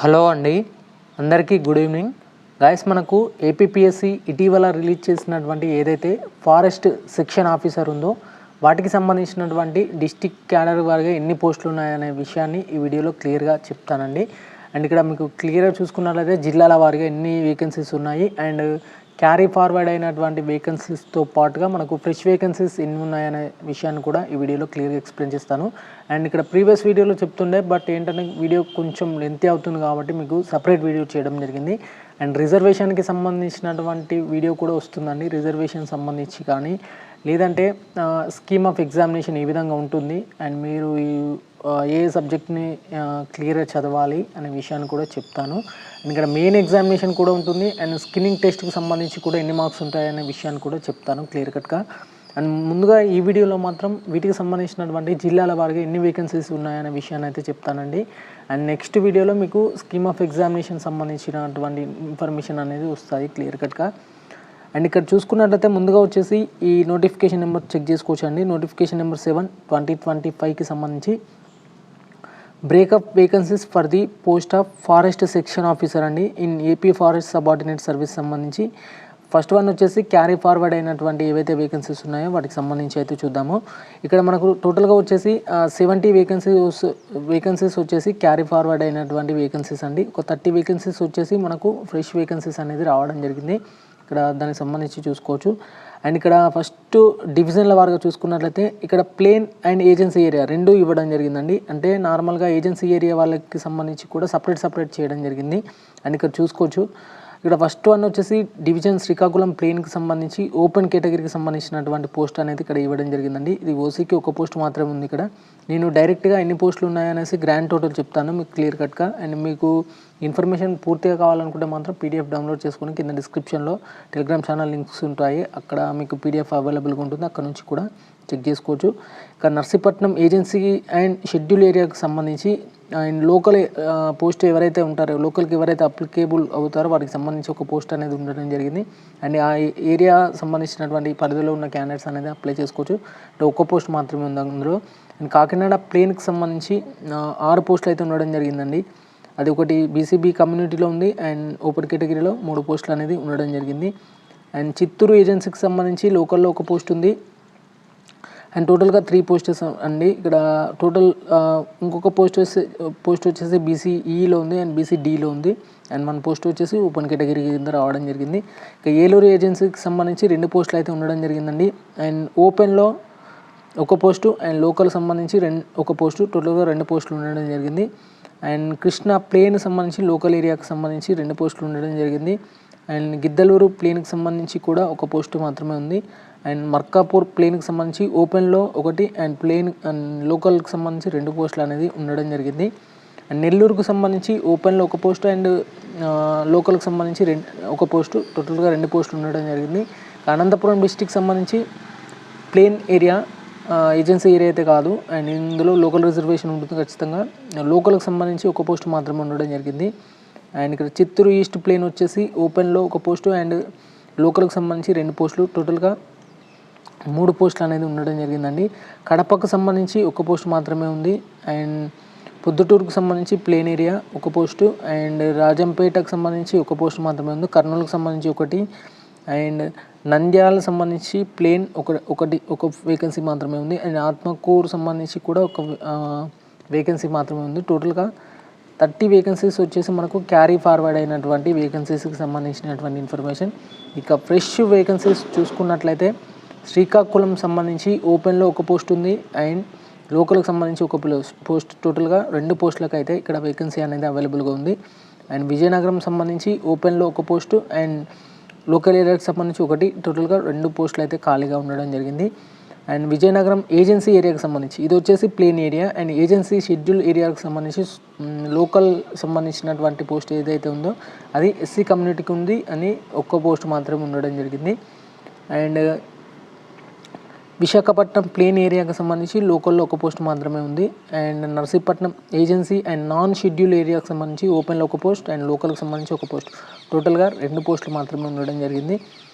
Hello అండి, అందరికీ good evening. Guys, మనకు ఏపీపీఎస్సి ఇటీవల రిలీజ్ చేసినటువంటి ఏదైతే ఫారెస్ట్ సెక్షన్ ఆఫీసర్ ఉందో వాటికి సంబంధించినటువంటి డిస్టిక్ క్యాడర్ వారిగా ఎన్ని పోస్టులు ఉన్నాయనే విషయాన్ని ఈ వీడియోలో క్లియర్గా చెప్తానండి. అండ్ ఇక్కడ మీకు క్లియర్గా చూసుకున్నట్లయితే జిల్లాల వారిగా ఎన్ని వేకెన్సీస్ ఉన్నాయి అండ్ క్యారీ ఫార్వర్డ్ అయినటువంటి వేకెన్సీస్తో పాటుగా మనకు ఫ్రెష్ వేకెన్సీస్ ఎన్ని ఉన్నాయనే విషయాన్ని కూడా ఈ వీడియోలో క్లియర్గా ఎక్స్ప్లెయిన్ చేస్తాను. అండ్ ఇక్కడ ప్రీవియస్ వీడియోలో చెప్తుండే బట్ ఏంటంటే వీడియో కొంచెం లెంతీ అవుతుంది కాబట్టి మీకు సపరేట్ వీడియో చేయడం జరిగింది. అండ్ రిజర్వేషన్కి సంబంధించినటువంటి వీడియో కూడా వస్తుందండి. రిజర్వేషన్ సంబంధించి కానీ లేదంటే స్కీమ్ ఆఫ్ ఎగ్జామినేషన్ ఏ విధంగా ఉంటుంది అండ్ మీరు ఏ సబ్జెక్ట్ని క్లియర్గా చదవాలి అనే విషయాన్ని కూడా చెప్తాను. అండ్ ఇక్కడ మెయిన్ ఎగ్జామినేషన్ కూడా ఉంటుంది అండ్ స్కిన్నింగ్ టెస్ట్కి సంబంధించి కూడా ఎన్ని మార్క్స్ ఉంటాయనే విషయాన్ని కూడా చెప్తాను క్లియర్ కట్గా. అండ్ ముందుగా ఈ వీడియోలో మాత్రం వీటికి సంబంధించినటువంటి జిల్లాల వారిగా ఎన్ని వేకెన్సీస్ ఉన్నాయనే విషయాన్ని అయితే చెప్తానండి. అండ్ నెక్స్ట్ వీడియోలో మీకు స్కీమ్ ఆఫ్ ఎగ్జామినేషన్ సంబంధించినటువంటి ఇన్ఫర్మేషన్ అనేది వస్తుంది క్లియర్ కట్గా. అండ్ ఇక్కడ చూసుకున్నట్లయితే ముందుగా వచ్చేసి ఈ నోటిఫికేషన్ నెంబర్ చెక్ చేసుకోవచ్చు అండి. నోటిఫికేషన్ నెంబర్ 7/2025కి సంబంధించి breakup vacancies for the post of forest section officer అండి in AP forest subordinate service సంబంధించి ఫస్ట్ వన్ వచ్చేసి క్యారీ ఫార్వర్డ్ అయినటువంటి ఏవైతే వేకెన్సీస్ ఉన్నాయో వాటికి సంబంధించి అయితే చూద్దాము. ఇక్కడ మనకు టోటల్గా వచ్చేసి 70 వేకెన్సీస్ వచ్చేసి క్యారీ ఫార్వర్డ్ అయినటువంటి వేకెన్సీస్ అండి. ఒక 30 వేకెన్సీస్ వచ్చేసి మనకు ఫ్రెష్ వేకెన్సీస్ అనేది రావడం జరిగింది. ఇక్కడ దానికి సంబంధించి చూసుకోవచ్చు. అండ్ ఇక్కడ ఫస్ట్ డివిజన్ల వారుగా చూసుకున్నట్లయితే ఇక్కడ ప్లేన్ అండ్ ఏజెన్సీ ఏరియా రెండు ఇవ్వడం జరిగిందండి. అంటే నార్మల్గా ఏజెన్సీ ఏరియా వాళ్ళకి సంబంధించి కూడా సపరేట్ చేయడం జరిగింది. అండ్ ఇక్కడ చూసుకోవచ్చు. ఇక్కడ ఫస్ట్ వన్ వచ్చేసి డివిజన్ శ్రీకాకుళం ప్లేన్కి సంబంధించి ఓపెన్ కేటగిరీకి సంబంధించినటువంటి పోస్ట్ అనేది ఇక్కడ ఇవ్వడం జరిగిందండి. ఇది ఓసీకి ఒక పోస్ట్ మాత్రమే ఉంది. ఇక్కడ నేను డైరెక్ట్గా ఎన్ని పోస్టులు ఉన్నాయనేసి గ్రాండ్ టోటల్ చెప్తాను మీకు క్లియర్ కట్గా. అండ్ మీకు ఇన్ఫర్మేషన్ పూర్తిగా కావాలనుకుంటే మాత్రం పీడిఎఫ్ డౌన్లోడ్ చేసుకుని కింద డిస్క్రిప్షన్లో టెలిగ్రామ్ ఛానల్ లింక్స్ ఉంటాయి. అక్కడ మీకు పీడిఎఫ్ అవైలబుల్గా ఉంటుంది, అక్కడ నుంచి కూడా చెక్ చేసుకోవచ్చు. ఇక్కడ నర్సీపట్నం ఏజెన్సీ అండ్ షెడ్యూల్ ఏరియాకి సంబంధించి అండ్ లోకల్ పోస్ట్ ఎవరైతే ఉంటారో లోకల్కి ఎవరైతే అప్లికేబుల్ అవుతారో వాటికి సంబంధించి ఒక పోస్ట్ అనేది ఉండడం జరిగింది. అండ్ ఆ ఏరియా సంబంధించినటువంటి పరిధిలో ఉన్న క్యాండిడేట్స్ అనేది అప్లై చేసుకోవచ్చు. అంటే ఒక్క పోస్ట్ మాత్రమే ఉంది అందులో. అండ్ కాకినాడ ప్లేన్కి సంబంధించి 6 పోస్టులు అయితే ఉండడం జరిగిందండి. అది ఒకటి బీసీబీ కమ్యూనిటీలో ఉంది అండ్ ఓపెన్ కేటగిరీలో 3 పోస్టులు అనేది ఉండడం జరిగింది. అండ్ చిత్తూరు ఏజెన్సీకి సంబంధించి లోకల్లో ఒక పోస్ట్ ఉంది అండ్ టోటల్గా 3 పోస్టెస్ అండి. ఇక్కడ టోటల్ ఇంకొక పోస్ట్ వచ్చేసి బీసీఈలో ఉంది అండ్ బీసీడీలో ఉంది. అండ్ 1 పోస్ట్ వచ్చేసి ఓపెన్ కేటగిరీ కింద రావడం జరిగింది. ఇక ఏలూరు ఏజెన్సీకి సంబంధించి 2 పోస్టులు అయితే ఉండడం జరిగిందండి. అండ్ ఓపెన్లో ఒక పోస్టు అండ్ లోకల్ సంబంధించి ఒక పోస్టు, టోటల్గా 2 పోస్టులు ఉండడం జరిగింది. అండ్ కృష్ణా ప్లేన్ సంబంధించి లోకల్ ఏరియాకి సంబంధించి 2 పోస్టులు ఉండడం జరిగింది. అండ్ గిద్దలూరు ప్లేన్కి సంబంధించి కూడా ఒక పోస్టు మాత్రమే ఉంది. అండ్ మర్కాపూర్ ప్లేన్కి సంబంధించి ఓపెన్లో ఒకటి అండ్ ప్లేన్ అండ్ లోకల్కి సంబంధించి 2 పోస్టులు అనేది ఉండడం జరిగింది. అండ్ నెల్లూరుకు సంబంధించి ఓపెన్లో ఒక పోస్టు అండ్ లోకల్కి సంబంధించి ఒక పోస్టు, టోటల్గా 2 పోస్టులు ఉండడం జరిగింది. అనంతపురం డిస్టిక్ సంబంధించి ప్లేన్ ఏరియా ఏజెన్సీ ఏరియా అయితే కాదు అండ్ ఇందులో లోకల్ రిజర్వేషన్ ఉంటుంది ఖచ్చితంగా. లోకల్కి సంబంధించి ఒక పోస్టు మాత్రమే ఉండడం జరిగింది. అండ్ ఇక్కడ చిత్తూరు ఈస్ట్ ప్లేన్ వచ్చేసి ఓపెన్లో ఒక పోస్టు అండ్ లోకల్కి సంబంధించి 2 పోస్టులు, టోటల్గా 3 పోస్టులు అనేది ఉండడం జరిగిందండి. కడపకు సంబంధించి ఒక పోస్ట్ మాత్రమే ఉంది. అండ్ పొద్దుటూరుకు సంబంధించి ప్లేన్ ఏరియా ఒక పోస్టు అండ్ రాజంపేటకు సంబంధించి ఒక పోస్ట్ మాత్రమే ఉంది. కర్నూలుకు సంబంధించి ఒకటి అండ్ నంద్యాల సంబంధించి ప్లేన్ ఒక వేకెన్సీ మాత్రమే ఉంది. అండ్ ఆత్మకూరు సంబంధించి కూడా ఒక వేకెన్సీ మాత్రమే ఉంది. టోటల్గా 30 వేకెన్సీస్ వచ్చేసి మనకు క్యారీ ఫార్వర్డ్ అయినటువంటి వేకెన్సీస్కి సంబంధించినటువంటి ఇన్ఫర్మేషన్. ఇక ఫ్రెష్ వేకెన్సీస్ చూసుకున్నట్లయితే శ్రీకాకుళం సంబంధించి ఓపెన్లో ఒక పోస్ట్ ఉంది అండ్ లోకల్కి సంబంధించి ఒక పోస్ట్, టోటల్గా 2 పోస్టులకు అయితే ఇక్కడ వేకెన్సీ అనేది అవైలబుల్గా ఉంది. అండ్ విజయనగరం సంబంధించి ఓపెన్లో ఒక పోస్టు అండ్ లోకల్ ఏరియాకి సంబంధించి ఒకటి, టోటల్గా 2 పోస్టులు అయితే ఖాళీగా ఉండడం జరిగింది. అండ్ విజయనగరం ఏజెన్సీ ఏరియాకి సంబంధించి ఇది వచ్చేసి plain area and agency schedule ఏరియాకి సంబంధించి లోకల్ సంబంధించినటువంటి పోస్ట్ ఏదైతే ఉందో అది ఎస్సీ కమ్యూనిటీకి ఉంది అని ఒక్క పోస్ట్ మాత్రమే ఉండడం జరిగింది. అండ్ విశాఖపట్నం ప్లేన్ ఏరియాకి సంబంధించి లోకల్లో ఒక పోస్ట్ మాత్రమే ఉంది. And Narsipatnam agency and non schedule ఏరియాకి సంబంధించి ఓపెన్లో ఒక పోస్ట్ అండ్ లోకల్కి సంబంధించి ఒక పోస్ట్, టోటల్గా 2 పోస్టులు మాత్రమే ఉండడం జరిగింది.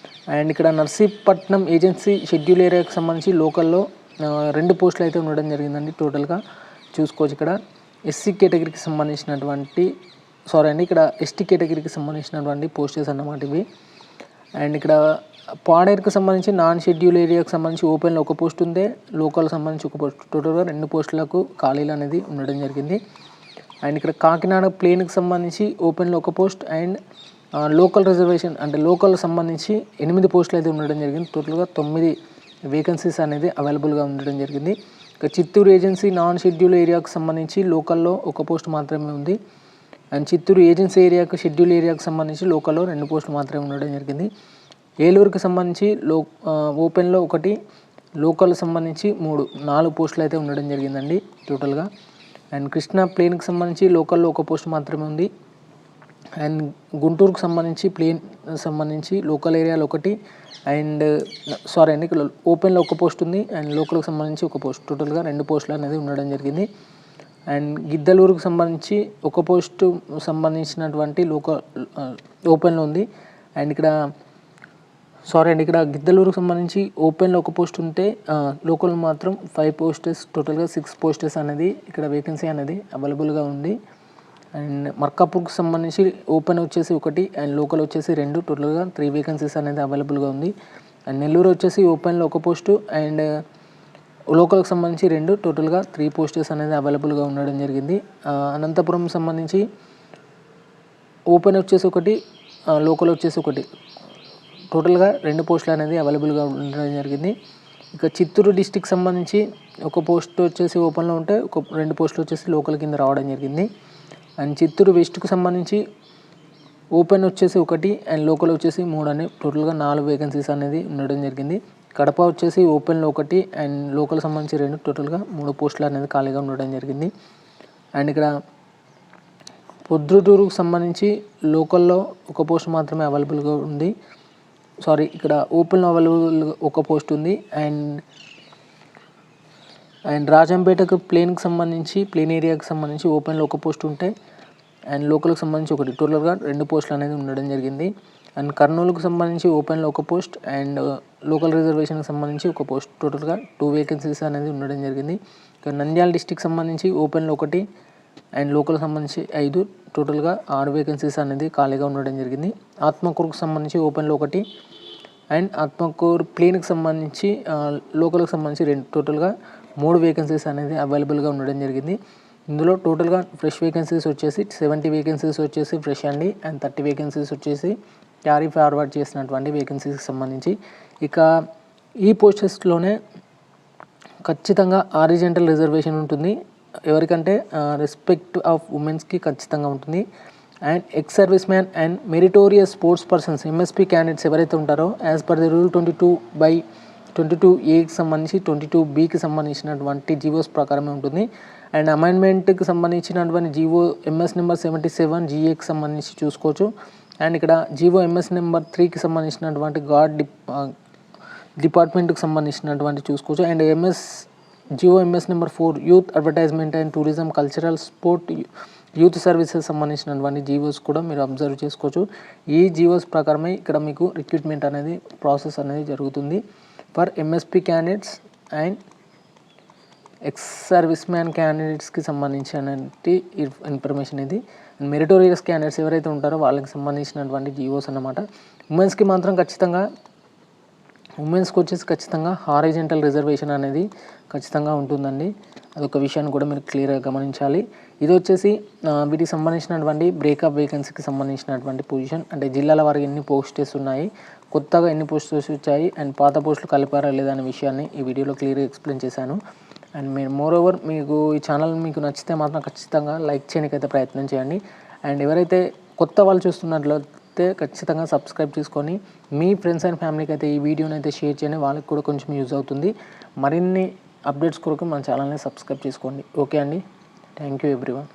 అండ్ ఇక్కడ నర్సీపట్నం ఏజెన్సీ షెడ్యూల్ ఏరియాకి సంబంధించి లోకల్లో 2 పోస్టులు అయితే ఉండడం జరిగిందండి. టోటల్గా చూసుకోవచ్చు. ఇక్కడ ఎస్సీ కేటగిరీకి సంబంధించినటువంటి సారీ అండి, ఇక్కడ ఎస్టీ కేటగిరీకి సంబంధించినటువంటి పోస్టర్స్ అన్నమాట ఇవి. అండ్ ఇక్కడ పాడేరుకు సంబంధించి నాన్ షెడ్యూల్ ఏరియాకి సంబంధించి ఓపెన్లో ఒక పోస్ట్ ఉంది, లోకల్ సంబంధించి ఒక పోస్ట్, టోటల్గా 2 పోస్టులకు ఖాళీలు అనేది ఉండడం జరిగింది. అండ్ ఇక్కడ కాకినాడ ప్లేన్కి సంబంధించి ఓపెన్లో ఒక పోస్ట్ అండ్ లోకల్ రిజర్వేషన్ అంటే లోకల్ సంబంధించి 8 పోస్టులు అయితే ఉండడం జరిగింది. టోటల్గా 9 వేకెన్సీస్ అనేది అవైలబుల్గా ఉండడం జరిగింది. ఇక చిత్తూరు ఏజెన్సీ నాన్ షెడ్యూల్ ఏరియాకు సంబంధించి లోకల్లో ఒక పోస్ట్ మాత్రమే ఉంది. అండ్ చిత్తూరు ఏజెన్సీ ఏరియాకు షెడ్యూల్ ఏరియాకు సంబంధించి లోకల్లో 2 పోస్టులు మాత్రమే ఉండడం జరిగింది. ఏలూరుకి సంబంధించి ఓపెన్లో 1, లోకల్ సంబంధించి 4 పోస్టులు అయితే ఉండడం జరిగిందండి టోటల్గా. అండ్ కృష్ణా ప్లేన్కి సంబంధించి లోకల్లో ఒక పోస్ట్ మాత్రమే ఉంది. అండ్ గుంటూరుకు సంబంధించి ప్లేన్ సంబంధించి లోకల్ ఏరియాలో 1 అండ్ సారీ అండి, ఇక్కడ ఓపెన్లో ఒక పోస్ట్ ఉంది అండ్ లోకల్కి సంబంధించి ఒక పోస్ట్, టోటల్గా 2 పోస్టులు అనేది ఉండడం జరిగింది. అండ్ గిద్దలూరుకు సంబంధించి ఒక పోస్టు సంబంధించినటువంటి లోకల్ ఓపెన్లో ఉంది. అండ్ ఇక్కడ సారీ అండి, ఇక్కడ గిద్దలూరుకు సంబంధించి ఓపెన్లో ఒక పోస్ట్ ఉంటే లోకల్ మాత్రం 5 పోస్టర్స్, టోటల్గా 6 పోస్టర్స్ అనేది ఇక్కడ వేకెన్సీ అనేది అవైలబుల్గా ఉంది. అండ్ మర్కాపూర్కి సంబంధించి ఓపెన్ వచ్చేసి 1 అండ్ లోకల్ వచ్చేసి 2, టోటల్గా 3 వేకెన్సీస్ అనేది అవైలబుల్గా ఉంది. అండ్ నెల్లూరు వచ్చేసి ఓపెన్లో ఒక పోస్టు అండ్ లోకల్కి సంబంధించి 2, టోటల్గా 3 పోస్టర్స్ అనేది అవైలబుల్గా ఉండడం జరిగింది. అనంతపురం సంబంధించి ఓపెన్ వచ్చేసి 1, లోకల్ వచ్చేసి 1, టోటల్గా 2 పోస్టులు అనేది అవైలబుల్గా ఉండడం జరిగింది. ఇక చిత్తూరు డిస్టిక్ సంబంధించి ఒక పోస్ట్ వచ్చేసి ఓపెన్లో ఉంటే 2 పోస్టులు వచ్చేసి లోకల్ కింద రావడం జరిగింది. అండ్ చిత్తూరు వెస్ట్కి సంబంధించి ఓపెన్ వచ్చేసి 1 అండ్ లోకల్ వచ్చేసి 3 అని టోటల్గా 4 వేకెన్సీస్ అనేది ఉండడం జరిగింది. కడప వచ్చేసి ఓపెన్లో 1 అండ్ లోకల్ సంబంధించి 2, టోటల్గా 3 పోస్టులు అనేది ఖాళీగా ఉండడం జరిగింది. అండ్ ఇక్కడ పొద్దుటూరుకు సంబంధించి లోకల్లో ఒక పోస్ట్ మాత్రమే అవైలబుల్గా ఉంది. సారీ, ఇక్కడ ఓపెన్లో అవైలబుల్గా ఒక పోస్ట్ ఉంది. అండ్ రాజంపేటకు ప్లేన్కి సంబంధించి ప్లేన్ ఏరియాకి సంబంధించి ఓపెన్లో ఒక పోస్ట్ ఉంటాయి అండ్ లోకల్కి సంబంధించి 1, టోటల్గా 2 పోస్టులు అనేది ఉండడం జరిగింది. అండ్ కర్నూలుకు సంబంధించి ఓపెన్లో ఒక పోస్ట్ అండ్ లోకల్ రిజర్వేషన్కి సంబంధించి ఒక పోస్ట్, టోటల్గా 2 వేకెన్సీస్ అనేది ఉండడం జరిగింది. ఇక నంద్యాల డిస్టిక్ సంబంధించి ఓపెన్లో 1 అండ్ లోకల్ సంబంధించి 5, టోటల్గా 6 వేకెన్సీస్ అనేది ఖాళీగా ఉండడం జరిగింది. ఆత్మకూరుకు సంబంధించి ఓపెన్లో 1 అండ్ ఆత్మకూరు ప్లేన్కి సంబంధించి లోకల్కి సంబంధించి 2, టోటల్గా 3 వేకెన్సీస్ అనేది అవైలబుల్గా ఉండడం జరిగింది. ఇందులో టోటల్గా ఫ్రెష్ వేకెన్సీస్ వచ్చేసి 70 వేకెన్సీస్ వచ్చేసి ఫ్రెష్ అండి అండ్ 30 వేకెన్సీస్ వచ్చేసి క్యారీ ఫార్వర్డ్ చేసినటువంటి వేకెన్సీస్కి సంబంధించి. ఇక ఈ పోస్టెస్లోనే ఖచ్చితంగా హారిజాంటల్ రిజర్వేషన్ ఉంటుంది. ఎవరికంటే రెస్పెక్ట్ ఆఫ్ ఉమెన్స్కి ఖచ్చితంగా ఉంటుంది. And ex service man and meritorious sports persons MSP candidates ఎవరైతే ఉంటారో యాజ్ పర్ ది రూల్ 22/22Aకి సంబంధించి 22Bకి సంబంధించినటువంటి జీవోస్ ప్రకారమే ఉంటుంది. అండ్ అమెండ్మెంట్కి సంబంధించినటువంటి జీవో ఎంఎస్ నెంబర్ 77 GAకి సంబంధించి చూసుకోవచ్చు. అండ్ ఇక్కడ జీవో ఎంఎస్ నెంబర్ 3కి సంబంధించినటువంటి డిపార్ట్మెంట్కి సంబంధించినటువంటి చూసుకోవచ్చు. And GO MS number 4 youth advertisement and tourism cultural sport youth services సంబంధించినటువంటి జీవోస్ కూడా మీరు అబ్జర్వ్ చేసుకోవచ్చు. ఈ జీవోస్ ప్రకారమే ఇక్కడ మీకు రిక్రూట్మెంట్ అనేది ప్రాసెస్ అనేది జరుగుతుంది for MSP candidates and ex service man క్యాండిడేట్స్కి సంబంధించినటువంటి ఇన్ఫర్మేషన్ ఇది. మెరిటోరియస్ క్యాండిడేట్స్ ఎవరైతే ఉంటారో వాళ్ళకి సంబంధించినటువంటి జీవోస్ అన్నమాట. ఉమెన్స్కి మాత్రం ఉమెన్స్కి వచ్చేసి ఖచ్చితంగా హారిజాంటల్ రిజర్వేషన్ అనేది ఖచ్చితంగా ఉంటుందండి. అదొక విషయాన్ని కూడా మీరు క్లియర్గా గమనించాలి. ఇది వచ్చేసి వీటికి సంబంధించినటువంటి బ్రేకప్ వేకెన్సీకి సంబంధించినటువంటి పొజిషన్, అంటే జిల్లాల వారికి ఎన్ని పోస్టెస్ ఉన్నాయి, కొత్తగా ఎన్ని పోస్టెస్ వచ్చాయి అండ్ పాత పోస్టులు కలిపారా లేదా అనే విషయాన్ని ఈ వీడియోలో క్లియర్గా ఎక్స్ప్లెయిన్ చేశాను. అండ్ మీరు మోరోవర్ మీకు ఈ ఛానల్ మీకు నచ్చితే మాత్రం ఖచ్చితంగా లైక్ చేయడానికి అయితే ప్రయత్నం చేయండి. అండ్ ఎవరైతే కొత్త వాళ్ళు చూస్తున్నట్లయితే ఖచ్చితంగా సబ్స్క్రైబ్ చేసుకొని మీ ఫ్రెండ్స్ అండ్ ఫ్యామిలీకి అయితే ఈ వీడియోని అయితే షేర్ చేయండి, వాళ్ళకి కూడా కొంచెం యూజ్ అవుతుంది. మరిన్ని అప్డేట్స్ కొరకు మన ఛానల్ని సబ్స్క్రైబ్ చేసుకోండి. ఓకే అండి, థ్యాంక్ యూ ఎవ్రీవన్.